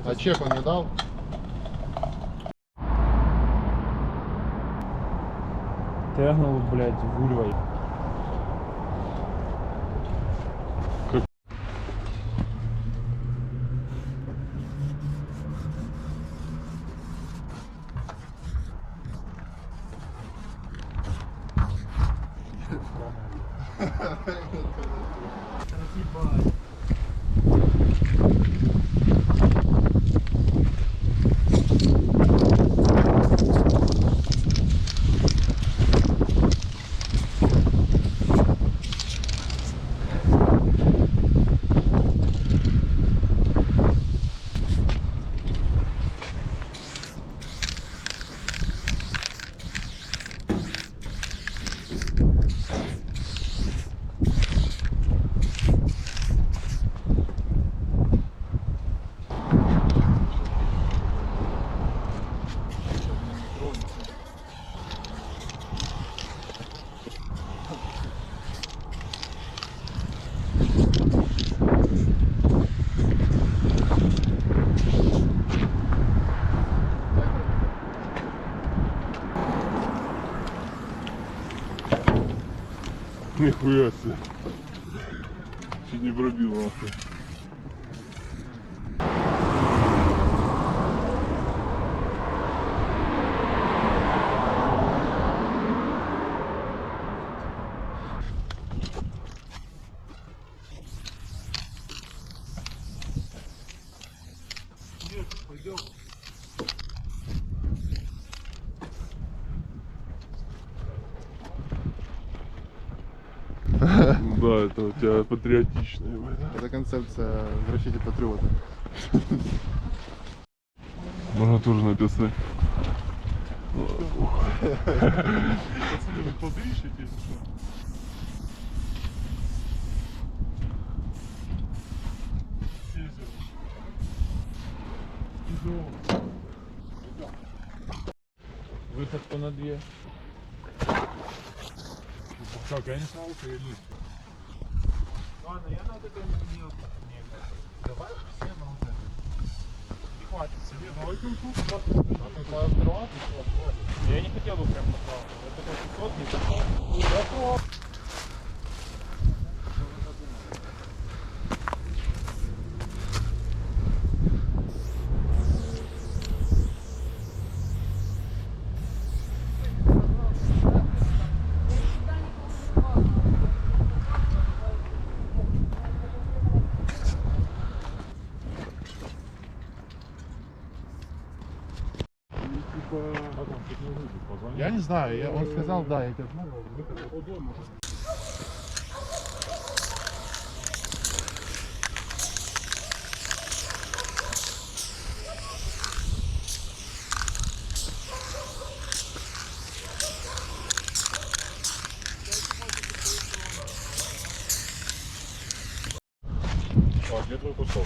А чек он не дал? Тягнул, блядь, вульвой. Нихуя себе. Чуть не пробил нахуй. Пойдем. Да, это у тебя патриотичное. Это концепция граффити патриота. Можно тоже написать. Выход по на две. Как, я не смогу перейти. Ладно, я на вот это не давай все на вот это. И хватит себе. Я не хотел бы прям попал. Это такой 500, не такой. Я не знаю, он сказал, да, я тебе Где твой кусок?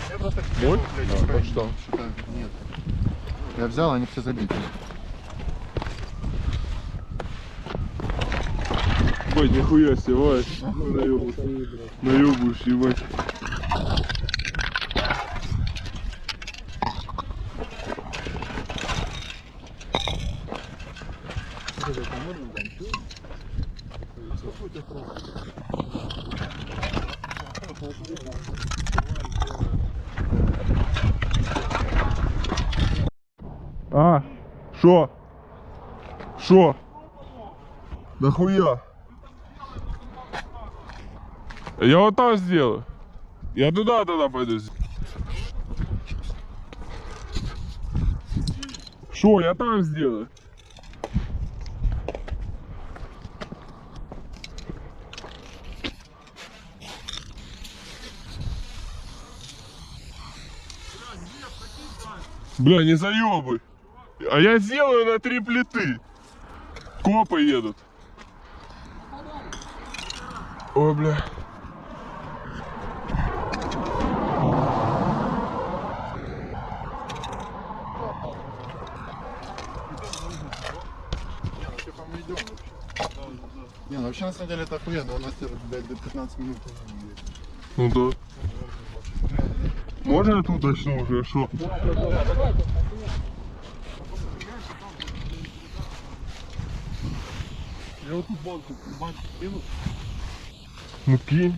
Я просто Мой? блядь, Так что? что-то нет. Я взял, они все забиты. Бать, нихуя себе, Вась. Наебуешь, ебать. А, шо? Шо? Да хуя? Я вот так сделаю. Я туда тогда пойду. Шо, я там сделаю. Бля, не заебывай. А я сделаю на 3 плиты. Копы едут. Ой, бля. Не, ну типа мы идем вообще. Не, ну вообще на самом деле это охуенно, у нас блядь, до 15 минут. Ну да. Можно я тут начну уже, что? Я вот тут банку кину. Ну кинь.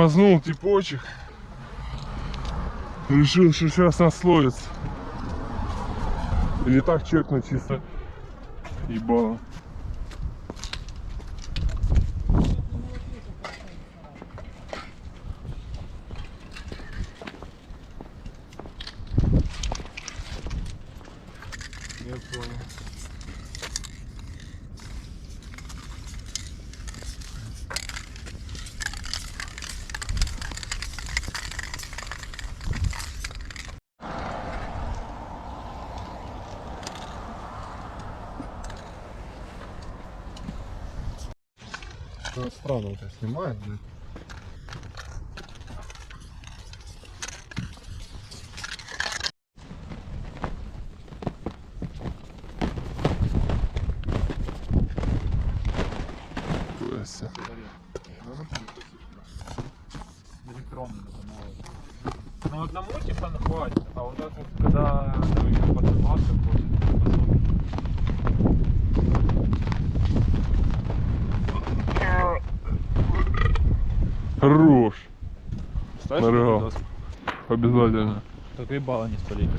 Тормознул типочек. Решил, что сейчас наслоится. Или так чекнуть чисто. Ебало. Я понял. Ну, странно это снимает, блядь. Класс. Электронный это. Ну одному типа хватит, а вот так вот когда ну, подниматься будет. Хорош. Ставишь Нарыгал. эту доску? Обязательно. Только ебало не спалить.